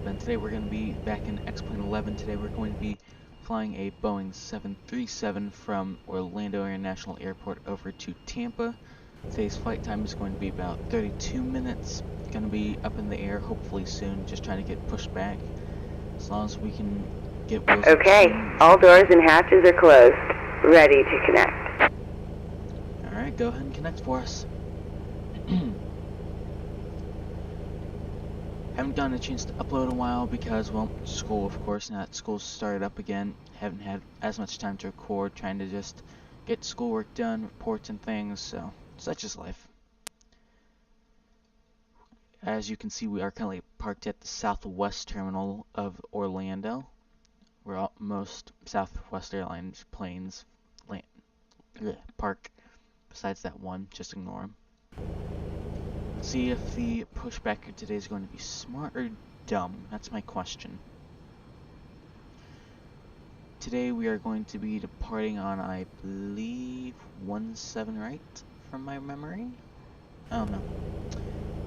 and today we're going to be back in X-Plane 11. Today we're going to be flying a Boeing 737 from Orlando International Airport over to Tampa. Today's flight time is going to be about 32 minutes. It's going to be up in the air hopefully soon, just trying to get pushed back. As long as we can get wheels up Okay, soon. all doors and hatches are closed. Ready to connect. Alright, go ahead and connect for us. Haven't gotten a chance to upload in a while because, well, school, of course. Now that school's started up again, haven't had as much time to record, trying to just get schoolwork done, reports and things, so such is life. As you can see, we are currently parked at the Southwest terminal of Orlando, where most Southwest Airlines planes park. Besides that one, just ignore them. See if the pushback here today is going to be smart or dumb. That's my question. Today we are going to be departing on, I believe, 17 right from my memory. I don't know.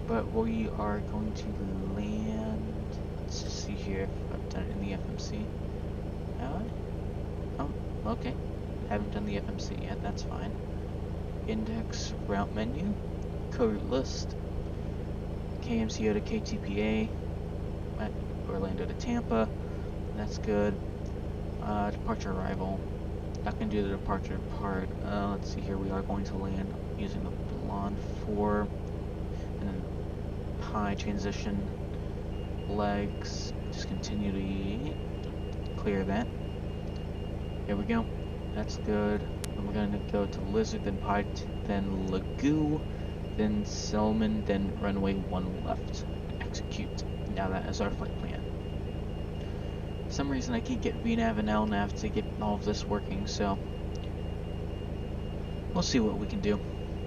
But we are going to land. Let's just see here if I've done it in the FMC. Have I? Oh, okay. Haven't done the FMC yet. That's fine. Index route menu. Code list. KMCO to KTPA, at Orlando to Tampa, that's good. Departure arrival, not going to do the departure part. Let's see here, we are going to land using the blonde 4, and then high transition, legs, just continue to clear that. Here we go, that's good. Then we're going to go to Lizard, then Pie, then Lagoo, then Selman, then runway 1 left. Execute. Now that is our flight plan. For some reason I can't get VNAV and LNAV to get all of this working, so we'll see what we can do.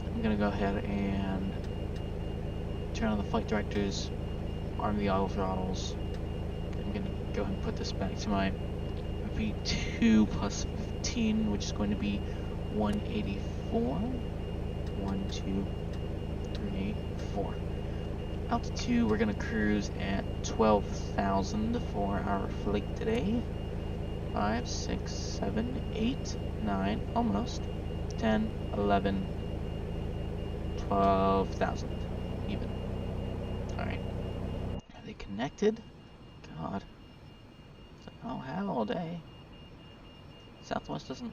I'm gonna go ahead and turn on the flight directors, arm the auto throttles. I'm gonna go ahead and put this back to my V2 plus 15, which is going to be 184. 1, 2, 3, 4. Altitude, we're gonna cruise at 12,000 for our flight today. 5, 6, 7, 8, 9, almost 10, 11, 12,000 even. Alright. Are they connected? God. Oh, how all day. Southwest doesn't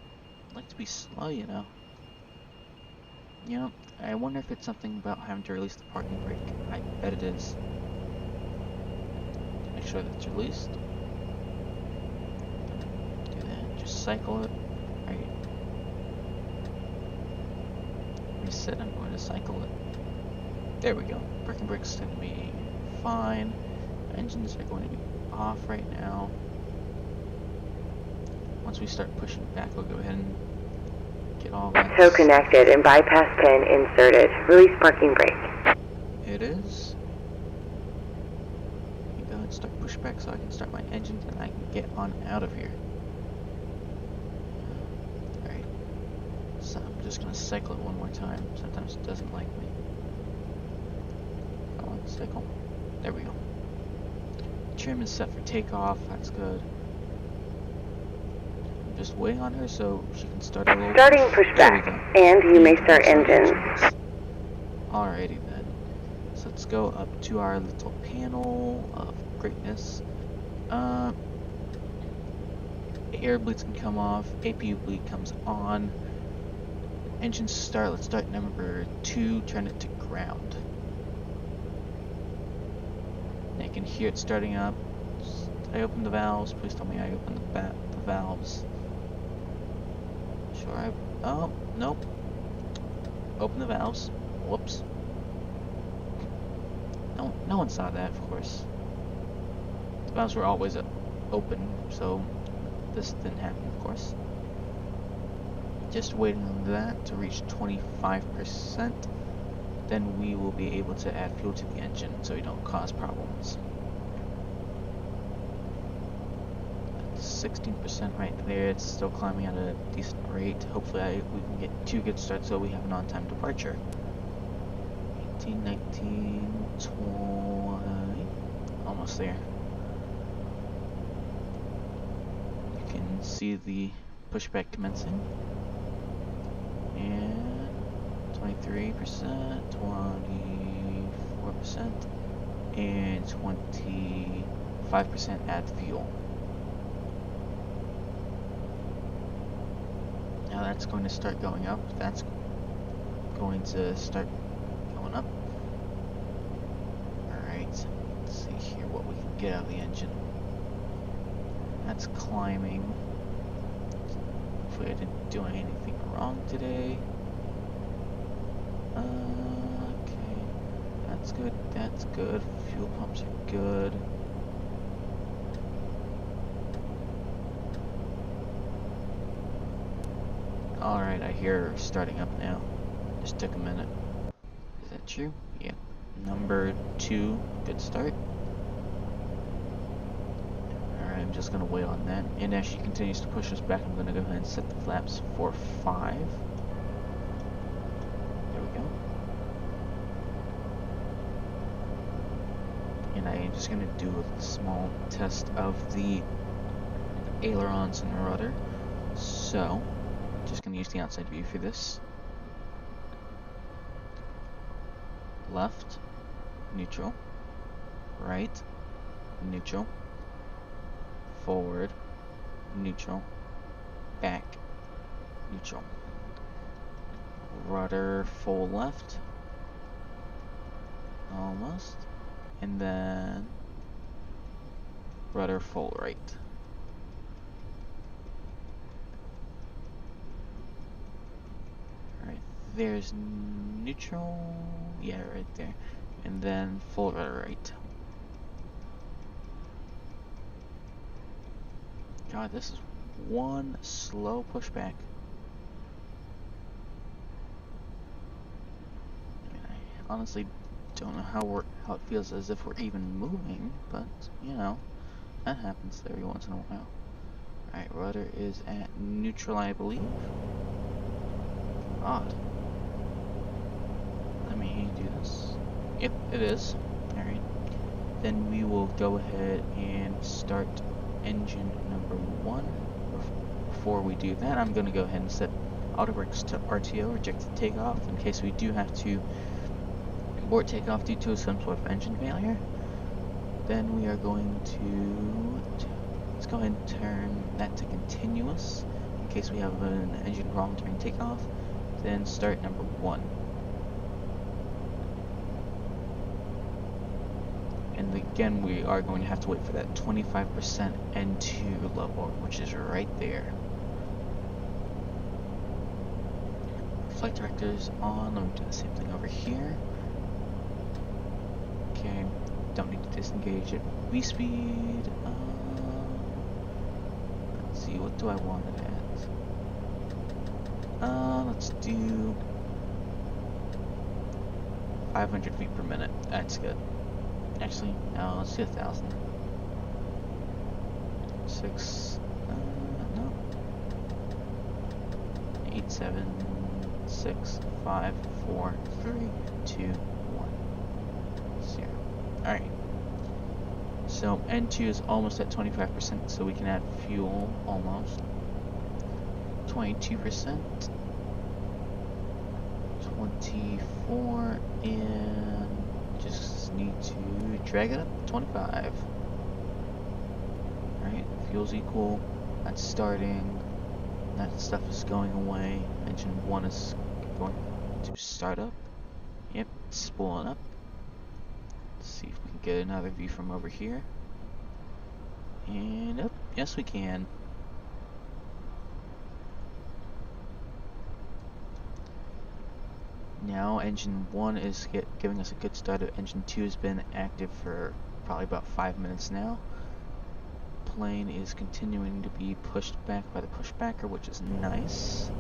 like to be slow, you know. You know, I wonder if it's something about having to release the parking brake. I bet it is. Make sure that it's released. Do that. Just cycle it. Right. Reset. I'm going to cycle it. There we go. Parking brake's going to be fine. Engines are going to be off right now. Once we start pushing back, we'll go ahead and get all that. So connected and bypass pin inserted. Release parking brake. It is. You go and start pushback so I can start my engines and I can get on out of here. Alright. So I'm just gonna cycle it one more time. Sometimes it doesn't like me. Come on, cycle. There we go. Trim is set for takeoff. That's good. Just waiting on her so she can start a little. Starting pushback, and you may start engines. Alrighty then. So let's go up to our little panel of greatness. Air bleeds can come off, APU bleed comes on. Engines start, let's start number 2, turn it to ground. And you can hear it starting up. I opened the valves, please tell me I opened the valves. Sure, oh, nope. Open the valves. Whoops. No one saw that, of course. The valves were always open, so this didn't happen, of course. Just waiting on that to reach 25%. Then we will be able to add fuel to the engine so we don't cause problems. 16% right there. It's still climbing at a decent rate. Hopefully we can get 2 good starts so we have an on-time departure. 18, 19, 20, almost there. can see the pushback commencing. And 23%, 24%, and 25% add fuel. Now that's going to start going up. That's going to start going up. Alright, let's see here what we can get out of the engine. That's climbing. Hopefully I didn't do anything wrong today. Okay, that's good, that's good. Fuel pumps are good. Alright, I hear starting up now. Just took a minute. Is that true? Yep. Number 2, good start. Alright, I'm just gonna wait on that. And as she continues to push us back, I'm gonna go ahead and set the flaps for 5. There we go. And I am just gonna do a small test of the ailerons and rudder. So, just gonna use the outside view for this. Left, neutral, right, neutral, forward, neutral, back, neutral. Rudder full left, almost, and then rudder full right. Alright, there's neutral, yeah, right there, and then full rudder right. God, this is one slow pushback. I mean, I honestly don't know how it feels as if we're even moving, but you know, that happens every once in a while. Alright, rudder is at neutral, I believe. Odd. Let me do this. Yep, it is. Alright. Then we will go ahead and start engine number 1. Before we do that, I'm going to go ahead and set auto brakes to RTO, rejected takeoff, in case we do have to abort takeoff due to some sort of engine failure. Then we are going to, let's go ahead and turn that to continuous, in case we have an engine problem during takeoff. Then start number 1. And again, we are going to have to wait for that 25% N2 level, which is right there. Flight director's on. Let me do the same thing over here. Okay, don't need to disengage at V speed. Let's see, what do I want it at? Let's do 500 feet per minute. That's good. Actually, no, let's do 1,000. 6, no. 8, 7, 6, 5, 4, 3, 2, 1, 0. Alright. So, N2 is almost at 25%, so we can add fuel almost. 22%. 24, and just need to drag it up 25. Alright, fuel's equal, that's starting, that stuff is going away, engine 1 is going to start up. Yep, it's spooling up. Let's see if we can get another view from over here. And up, yes we can. Now engine 1 is giving us a good start. Engine 2 has been active for probably about 5 minutes now. Plane is continuing to be pushed back by the pushbacker, which is nice.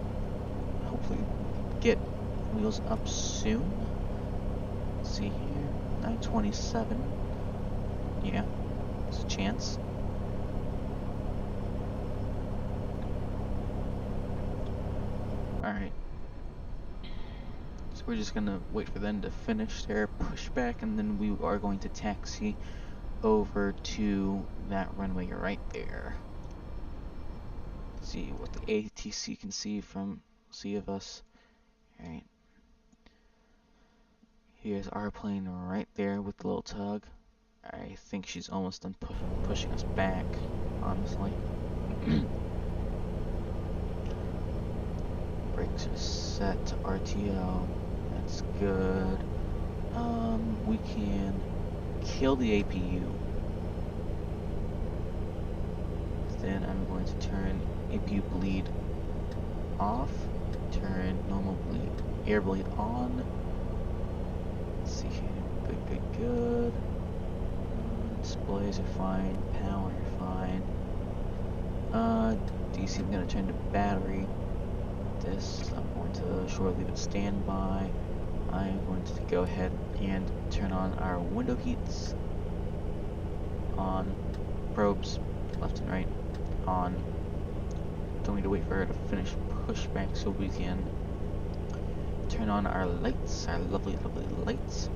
Hopefully get wheels up soon. Let's see here, 927. Yeah, there's a chance. Alright. So we're just gonna wait for them to finish their pushback, and then we are going to taxi over to that runway right there. see what the ATC can see of us. Alright. Here's our plane right there with the little tug. I think she's almost done pushing us back, honestly. Brakes are set to RTO. That's good. We can kill the APU. Then I'm going to turn APU bleed off. Turn normal bleed, air bleed on. Let's see here. Good. Displays are fine. Power fine. DC, I'm going to turn to battery. This, I'm going to shortly leave it standby. I'm going to go ahead and turn on our window heats. On. Probes, left and right. On. Don't need to wait for her to finish pushback so we can turn on our lights, our lovely lights.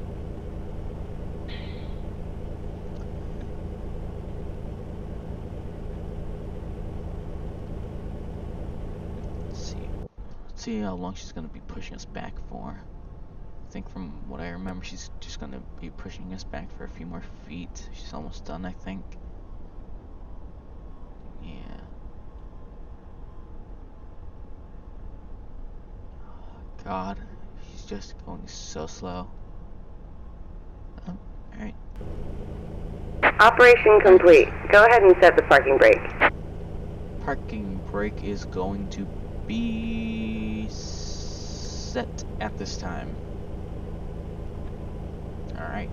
Let's see how long she's going to be pushing us back for. I think from what I remember, she's just going to be pushing us back for a few more feet. She's almost done, I think. Yeah. Oh, God, she's just going so slow. Oh, alright. Operation complete. Go ahead and set the parking brake. Parking brake is going to be set at this time. Alright.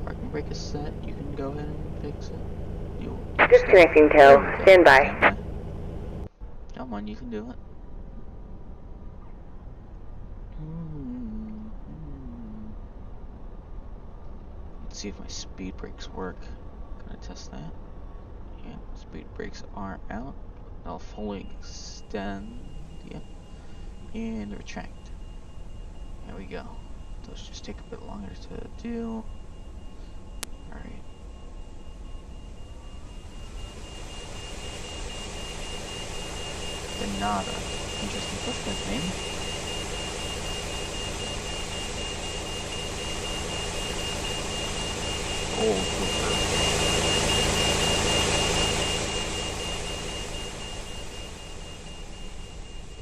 Parking brake is set. You can go ahead and fix it. Disconnecting tow. Stand by. Come on, you can do it. Let's see if my speed brakes work. Can I test that? Yeah, speed brakes are out. I'll fully extend. Yeah. And retract. There we go. Those just take a bit longer to do. Alright. Nada. Interesting footprint name. Old Cooper.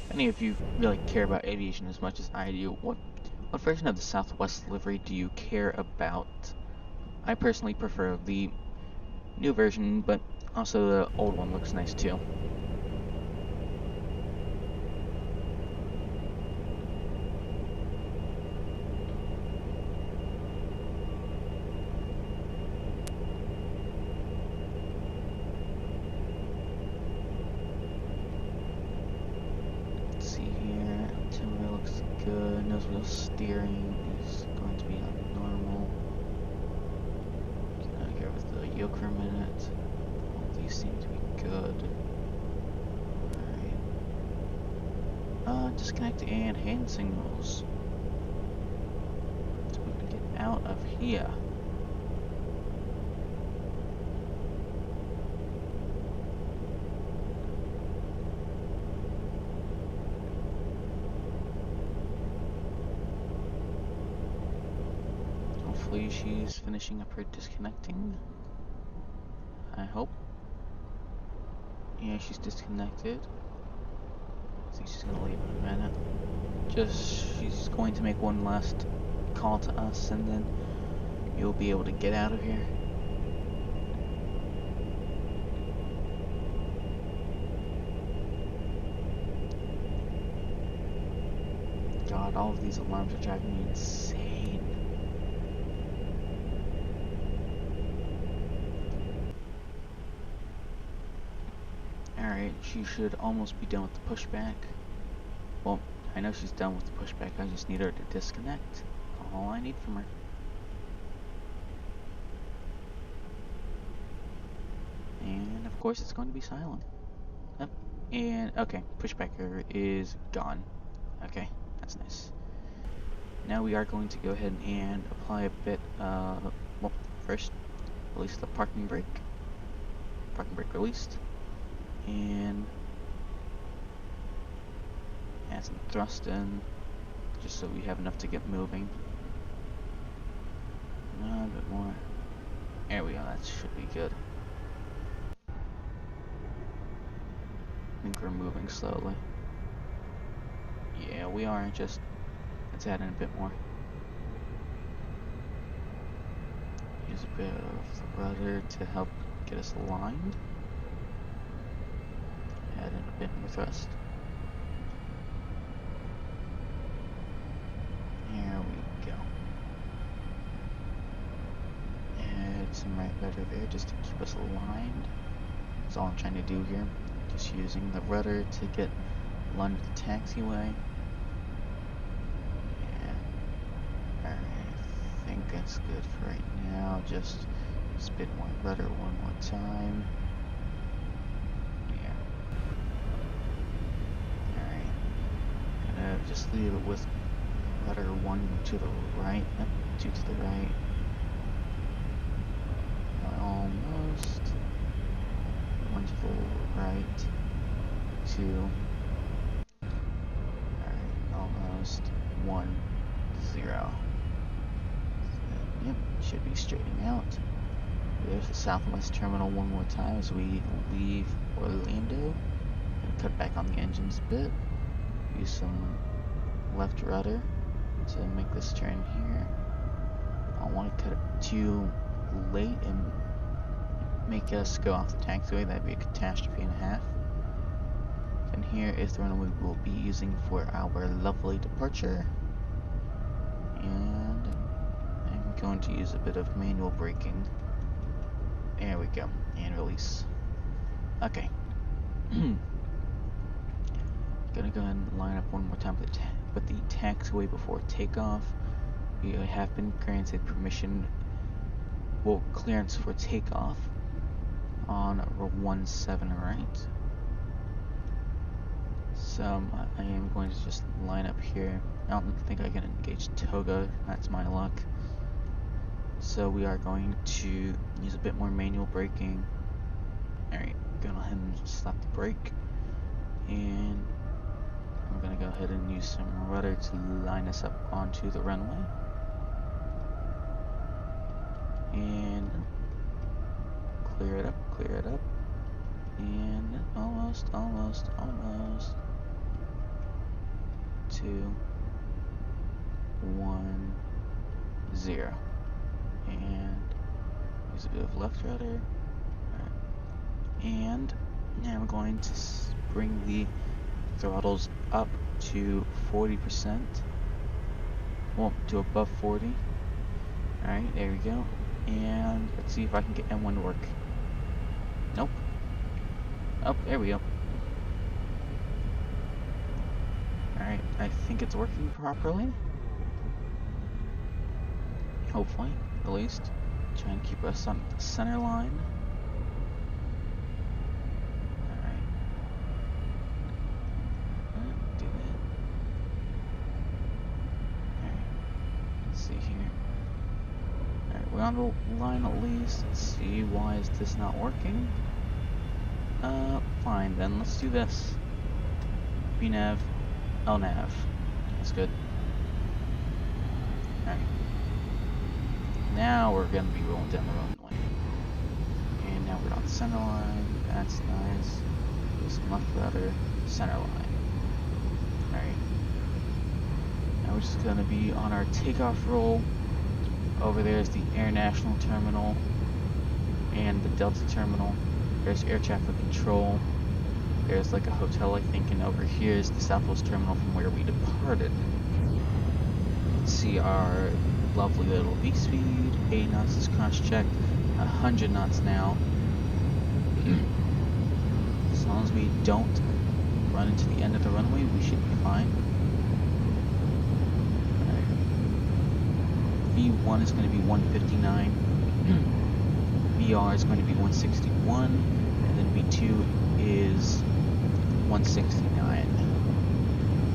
If any of you really care about aviation as much as I do, what version of the Southwest livery do you care about? I personally prefer the new version, but also the old one looks nice too. Good. Nose wheel steering is going to be like normal. Gonna go with the yoke for a minute. All these seem to be good. Alright. Disconnect and hand signals. So we can get out of here. Hopefully she's finishing up her disconnecting. I hope. Yeah, she's disconnected. I think she's gonna leave in a minute. She's going to make one last call to us, and then you'll be able to get out of here. God, all of these alarms are driving me insane. Alright, she should almost be done with the pushback. Well, I know she's done with the pushback, I just need her to disconnect. All I need from her. And of course it's going to be silent. Yep. And okay, pushbacker is gone. Okay, that's nice. Now we are going to go ahead and apply a bit, well, first, release the parking brake. parking brake released. And add some thrust in, just so we have enough to get moving. A bit more. There we go, that should be good. I think we're moving slowly. Yeah, we are, just let's add in a bit more. Use a bit of the rudder to help get us aligned. Add in a bit more thrust. There we go. Add some right rudder there just to keep us aligned. That's all I'm trying to do here. Just using the rudder to get aligned with the taxiway. Alright, I think that's good for right now. Just spin more rudder one more time. Yeah. Alright. Gonna just leave it with rudder 1 to the right, 2 to the right. Almost. 1 to the right. 2. Alright, almost. 1, 0. Yep, should be straightening out. There's the Southwest terminal one more time as we leave Orlando. Gonna cut back on the engines a bit. Use some left rudder to make this turn here. I don't want to cut it too late and make us go off the taxiway. That'd be a catastrophe and a half. And here is the runway we'll be using for our lovely departure. And I'm going to use a bit of manual braking. There we go. And release. Okay. Gonna go ahead and line up one more time with the taxiway before takeoff. We have been granted permission, well, clearance for takeoff on row 17 right. So I am going to just line up here. I don't think I can engage toga, that's my luck. So we are going to use a bit more manual braking. Alright, go ahead and slap the brake. And I'm going to go ahead and use some rudder to line us up onto the runway. And clear it up, and almost. 2, 1, 0. And use a bit of left rudder. Right. And now I'm going to bring the throttles up to 40%. Well, to above 40. Alright, there we go. And let's see if I can get M1 to work. Nope. Oh, there we go. Alright, I think it's working properly. Hopefully, at least. Try and keep us on the center line. Alright. Do that. Alright. Let's see here. Alright, we're on the line at least. Let's see, why is this not working? Fine then, let's do this. VNav, LNav. That's good. Alright. Now we're gonna be rolling down the runway. And now we're on center line. That's nice. Do some left rudder, center line. Alright. Now we're just gonna be on our takeoff roll. Over there is the Air National Terminal and the Delta Terminal. There's air traffic control. There's like a hotel, I think, and over here is the Southwest Terminal from where we departed. Let's see our lovely little V-speed. 80 knots is crash checked. 100 knots now. As long as we don't run into the end of the runway, we should be fine. V1 is going to be 159. VR is going to be 161. And then V2 is 169.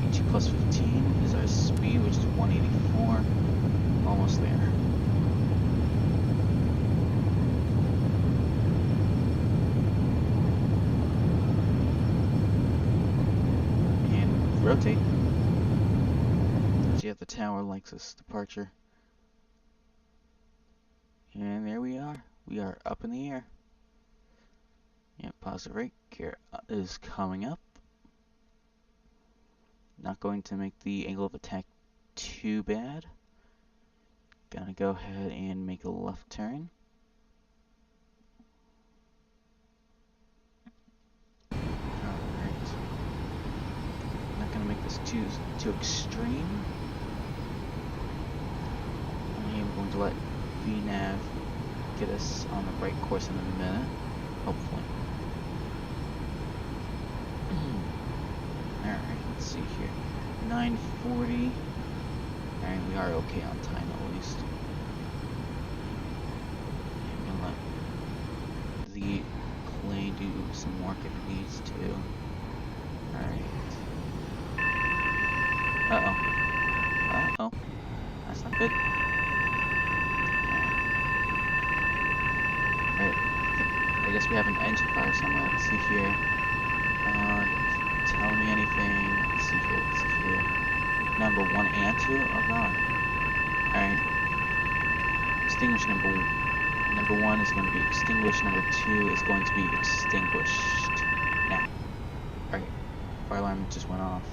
V2 plus 15 is our speed, which is 184. Almost there. rotate. See if the tower likes this departure. And there we are. We are up in the air. Yeah, positive rate. Gear is coming up. Not going to make the angle of attack too bad. Gonna go ahead and make a left turn. Alright. Not gonna make this too extreme. I am going to let VNav get us on the right course in a minute, hopefully. Alright, let's see here. 9:40. Alright, we are okay on time at least. I'm gonna let the plane do some work if it needs to. Alright. Uh-oh. Uh-oh. That's not good. Alright. I guess we have an engine fire somewhere. Let's see here. Tell me anything. Let's see here. Number 1 and 2? Oh god. Alright. Extinguish number 1 is going to be extinguished. Number 2 is going to be extinguished. Now. Alright. Fire alarm just went off.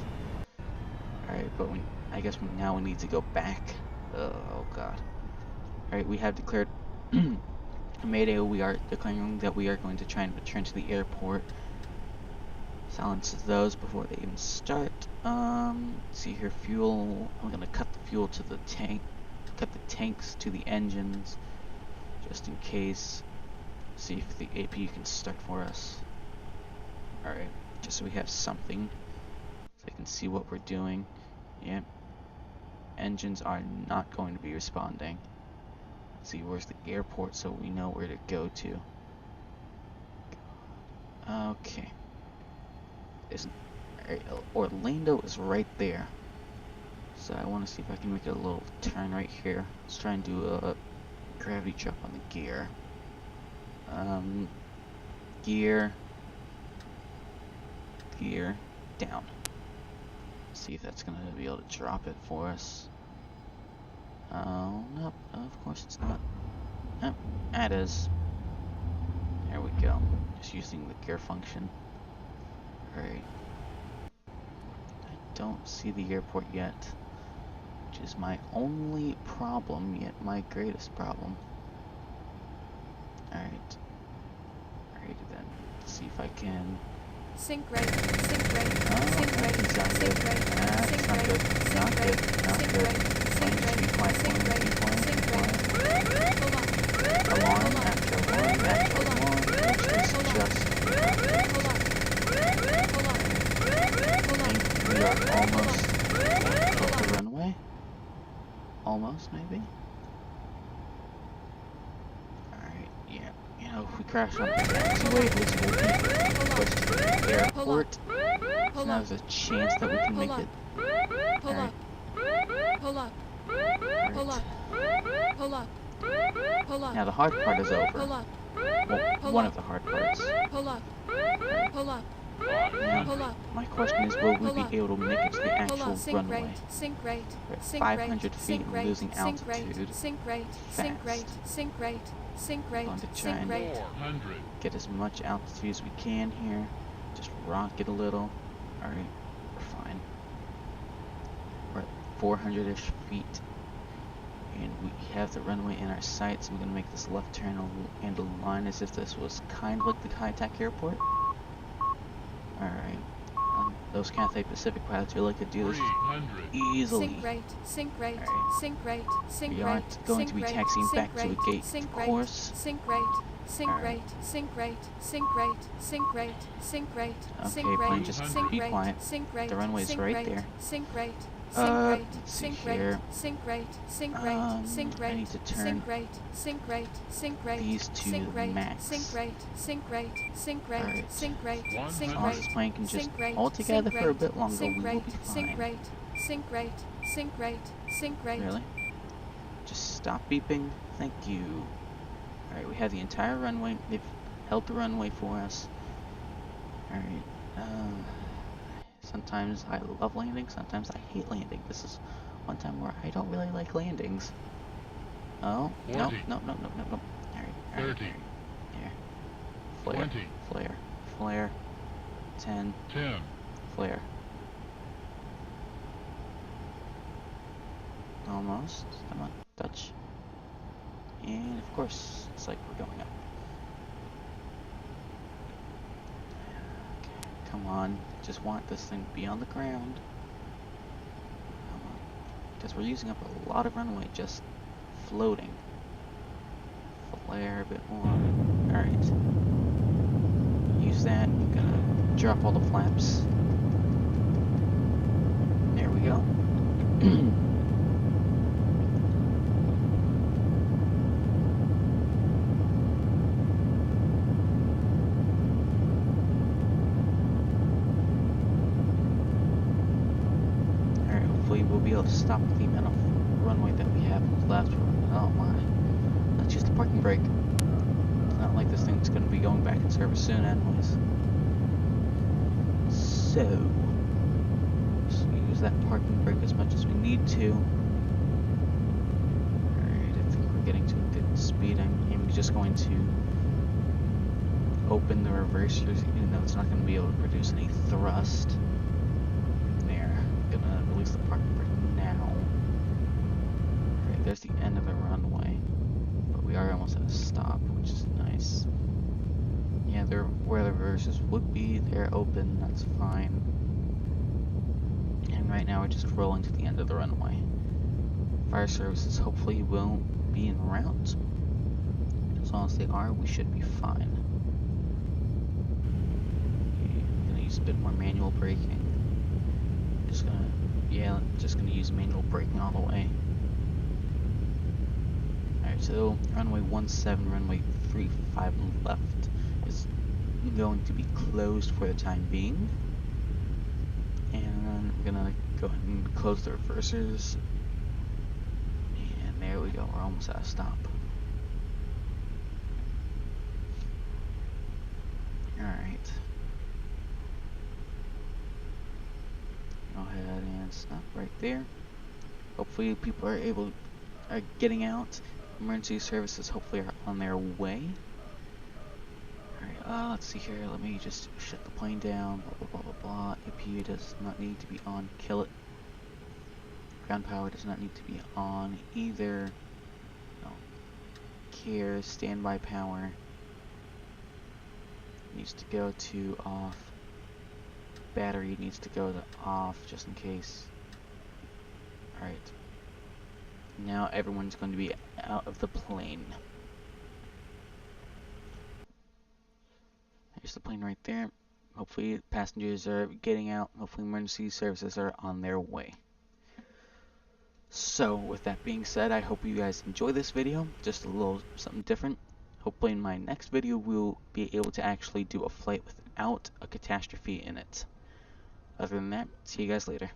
Alright, but I guess now we need to go back. Oh god. Alright, we have declared Mayday. We are declaring that we are going to try and return to the airport. Silence those before they even start. See here, fuel. I'm gonna cut the fuel to the tank, cut the tanks to the engines, just in case. See if the AP can start for us. Alright, just so we have something, so I can see what we're doing. Yep. Engines are not going to be responding. Let's see, where's the airport so we know where to go to. Okay. Orlando is right there. So I want to see if I can make a little turn right here. Let's try and do a gravity drop on the gear. Gear down. See if that's gonna be able to drop it for us. Oh, nope, of course it's not. Nope, that is. There we go. Just using the gear function. Alright. I don't see the airport yet, which is my only problem, yet my greatest problem. Alright. Alright then. Let's see if I can... Sync rate, sync rate, Oh, sync rate, that sync sounds rate, good. That's sync not rate, good. sync Not rate, good. Not sync good. rate, sync Plane, rate, be quiet, sync plane, rate, be quiet, sync be rate. quiet. Hold on. Alarm Hold on. after alarm after Hold on. alarm, which is Hold on. just Hold on. Hold on. Hold I on. think we are almost Hold off on. the runway. Almost, maybe. Alright, yeah. You know, if we crash on the taxiway, which will be close to the airport, so now there's a chance that we can make it. Hold Alright. up. Hold up. Hold up. Hold up. Hold up. Now the hard part is over. Hold up. Well, one of the hard parts. Hold up. Hold up. Hold Now, up. my question is, will we Hold up. be able to make it to the Hold actual on. Sync runway? rate. Sync rate. We're at Sync 500 rate. feet Sync and rate. losing Sync rate. altitude. Sync rate. Sync rate. Sync rate. Sync rate. Going to try Sync and rate. get as much altitude as we can here. Just rock it a little. Alright, we're fine. We're at 400-ish feet. And we have the runway in our sights. I'm going to make this left turn and align as if this was kind of like the high-tech airport. Alright. Those Cathay Pacific pilots really could do this easily. Sync rate. Sync rate. Alright. Sync rate. Sync We rate. aren't going to be taxiing back to a gate course. Sync rate. Sync Alright. rate. Sync rate. Sync rate. Sync rate. Sync rate. Okay, Sync plane, rate. just Sync be rate. quiet. Sync rate. The runway's Sync right rate. there. Sync rate. Let's Sync see rate. here. Sync rate. Sync rate. Sync I rate. need to turn Sync rate. Sync rate. Sync rate. these to Sync the rate. max. Sync rate. Sync rate. Sync rate. Alright. Sync rate. Sync As long as rate. this plane can just Sync rate. hold together Sync for a rate. bit longer, Sync we will rate. be Sync fine. rate. Sync rate. Sync rate. Sync rate. Really? Just stop beeping. Thank you. Alright, we have the entire runway. They've held the runway for us. Alright. Sometimes I love landing, sometimes I hate landing. This is one time where I don't really like landings. Oh, no, 40, no, no, no, no, no. Alright, alright, 30, alright. Here. Flare, 20, flare, flare. 10, 10, flare. Almost. Come on, touch. And of course, it's like we're going up. Okay, come on. Just want this thing to be on the ground. Come on. Because we're using up a lot of runway just floating. Flare a bit more. Alright. Use that. I'm gonna drop all the flaps. There we go. Alright, hopefully we'll be able to stop the amount of runway that we have left. Oh my. Let's use the parking brake. It's not like this thing's going to be going back in service soon anyways. So, just use that parking brake as much as we need to. Alright, I think we're getting to a good speed. I'm just going to open the reversers, even though it's not going to be able to produce any thrust. There. I'm going to release the parking brake now. Alright, there's the end of the runway. We are almost at a stop, which is nice. Yeah, they're where the reversers would be. They're open, that's fine. And right now we're just rolling to the end of the runway. Fire services hopefully will be en route. As long as they are, we should be fine. I'm gonna use a bit more manual braking. Just gonna use manual braking all the way. Alright, so runway 17, runway 35 left is going to be closed for the time being. And then we're gonna go ahead and close the reversers. And there we go, we're almost at a stop. Alright. Go ahead and stop right there. Hopefully people are getting out. Emergency services hopefully are on their way. Alright, let's see here. Let me just shut the plane down. Blah, blah, blah, blah, blah. APU does not need to be on. Kill it. Ground power does not need to be on either. No. Care. Standby power needs to go to off. Battery needs to go to off just in case. Alright. Now everyone's going to be out of the plane. There's the plane right there. Hopefully passengers are getting out. Hopefully emergency services are on their way. So with that being said, I hope you guys enjoy this video. Just a little something different. Hopefully in my next video we'll be able to actually do a flight without a catastrophe in it. Other than that, see you guys later.